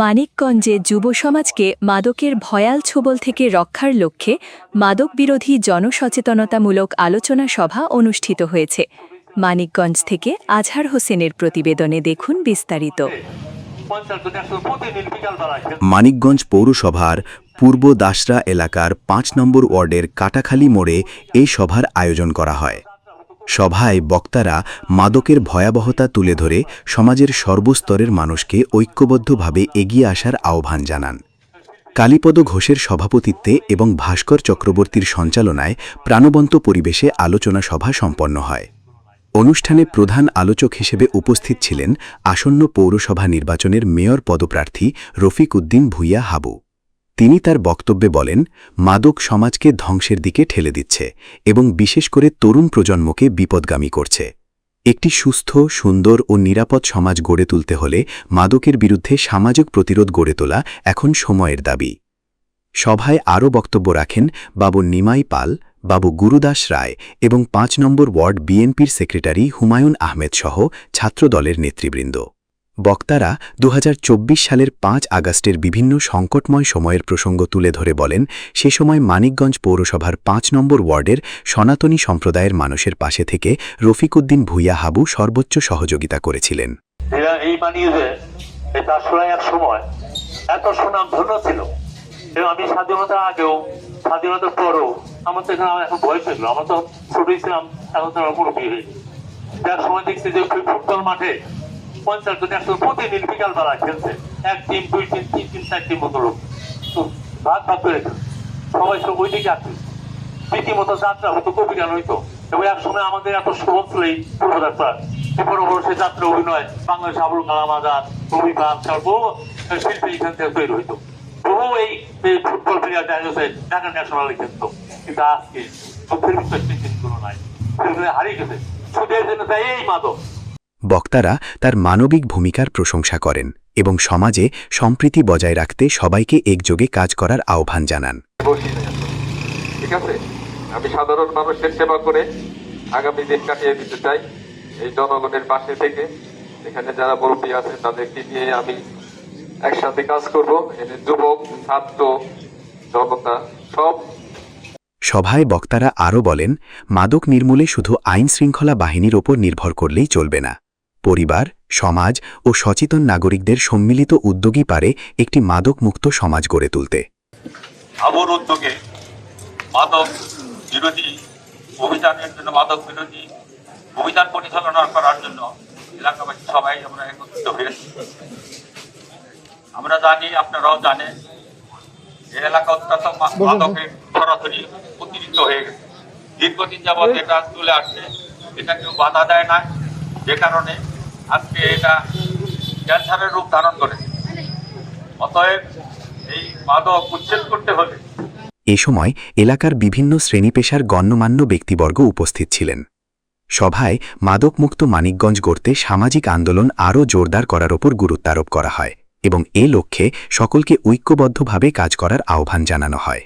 মানিকগঞ্জে যুব সমাজকে মাদকের ভয়াল ছোবল থেকে রক্ষার লক্ষ্যে মাদক বিরোধী জনসচেতনতামূলক আলোচনা সভা অনুষ্ঠিত হয়েছে। মানিকগঞ্জ থেকে আজহার হোসেনের প্রতিবেদনে দেখুন বিস্তারিত। মানিকগঞ্জ পৌরসভার পূর্ব দাসরা এলাকার ৫ নম্বর ওয়ার্ডের কাটাখালী মোড়ে এই সভার আয়োজন করা হয়। সভায় বক্তারা মাদকের ভয়াবহতা তুলে ধরে সমাজের সর্বস্তরের মানুষকে ঐক্যবদ্ধভাবে এগিয়ে আসার আহ্বান জানান। কালীপদ ঘোষের সভাপতিত্বে এবং ভাস্কর চক্রবর্তীর সঞ্চালনায় প্রাণবন্ত পরিবেশে আলোচনা সভা সম্পন্ন হয়। অনুষ্ঠানে প্রধান আলোচক হিসেবে উপস্থিত ছিলেন আসন্ন পৌরসভা নির্বাচনের মেয়র পদপ্রার্থী রফিক উদ্দিন ভূঁইয়া হাবু। তিনি তার বক্তব্যে বলেন, মাদক সমাজকে ধ্বংসের দিকে ঠেলে দিচ্ছে এবং বিশেষ করে তরুণ প্রজন্মকে বিপদগামী করছে। একটি সুস্থ, সুন্দর ও নিরাপদ সমাজ গড়ে তুলতে হলে মাদকের বিরুদ্ধে সামাজিক প্রতিরোধ গড়ে তোলা এখন সময়ের দাবি। সভায় আরও বক্তব্য রাখেন বাবু নিমাই পাল, বাবু গুরুদাস রায় এবং ৫ নম্বর ওয়ার্ড বিএনপির সেক্রেটারি হুমায়ুন আহমেদ সহ ছাত্রদলের নেতৃবৃন্দ। বক্তারা ২০২৪ সালের ৫ আগস্টের বিভিন্ন সংকটময় সময়ের প্রসঙ্গ তুলে ধরে বলেন, সে সময় মানিকগঞ্জ পৌরসভার ৫ নম্বর ওয়ার্ডের সনাতনী সম্প্রদায়ের মানুষের পাশে থেকে রফিক উদ্দিন ভূঁইয়া হাবু সর্বোচ্চ সহযোগিতা করেছিলেন। আমি স্বাধীনতার আগেও স্বাধীনতার পরও আমার তো এখানে এখন বয়স হয়েছিল, আমার তো ছোটই ছিলাম, এখন তো মুরব্বী হয়েছে। যার সময় দেখছি যে ফুটবল মাঠে ৫০ জন ১০০ প্রতিদিন বিকালবেলা খেলছে, ১ টিম ২ টিম ৩ টিম ৪ টিম মতো লোক ভাগ ভাগ করে সবাই সব ওই দিকে আসছে। রীতিমতো যাত্রা হতো, কবি গান হইতো। এবং এক সময় আমাদের এত সুযোগ ছিলেই পূর্বযাত্রা, বড় বড় সে যাত্রা অভিনয় বাংলাদেশ আবুল কালাম আজাদ, রবি কালাম বহু শিল্পী এখান থেকে তৈরি হইতো। বহু এই ফুটবল প্লেয়ার দেখা গেছে ঢাকা ন্যাশনালে খেলতো, কিন্তু আজকে চোখের ভিতরে জিনিসগুলো নাই, সেগুলো হারিয়ে গেছে। শুধু এর জন্য তাই এই মাদক। বক্তারা তার মানবিক ভূমিকার প্রশংসা করেন এবং সমাজে সম্প্রীতি বজায় রাখতে সবাইকে একযোগে কাজ করার আহ্বান জানান। ঠিক আছে, আমি সাধারণ মানুষের সেবা করে আগামী দিন কাটিয়ে দিতে চাই এই জনগণের পাশে থেকে। এখানে যারা মুরব্বী আছেন তাদেরকে নিয়ে আমি একসাথে কাজ করব। যুবক, ছাত্র, জনতা সব। সভায় বক্তারা আরও বলেন, মাদক নির্মূলে শুধু আইন শৃঙ্খলা বাহিনীর ওপর নির্ভর করলেই চলবে না। পরিবার, সমাজ ও সচেতন নাগরিকদের সম্মিলিত উদ্যোগই পারে একটি মাদক মুক্ত সমাজ গড়ে তুলতে। আবুর উদ্যোগে মাদক বিরোধী অভিযানের জন্য, মাদক বিরোধী অভিযান পরিচালনা করার জন্য এলাকাবাসী সবাই আমরা একত্রিত হয়েছি। আমরা জানি, আপনারাও জানেন, এই এলাকা অত্যন্ত মাদকের সরাসরি অতিরিক্ত হয়ে গেছে। দীর্ঘদিন যাবৎ এটা চলে আসছে, এটা কেউ বাধা দেয় না, যে কারণে আজকে এটা ক্যান্সারের রূপ ধারণ করেছে। অতএব এই মাদক উচ্ছেদ করতে হবে। এ সময় এলাকার বিভিন্ন শ্রেণী পেশার গণ্যমান্য ব্যক্তিবর্গ উপস্থিত ছিলেন। সভায় মাদকমুক্ত মানিকগঞ্জ গড়তে সামাজিক আন্দোলন আরও জোরদার করার ওপর গুরুত্বারোপ করা হয় এবং এ লক্ষ্যে সকলকে ঐক্যবদ্ধভাবে কাজ করার আহ্বান জানানো হয়।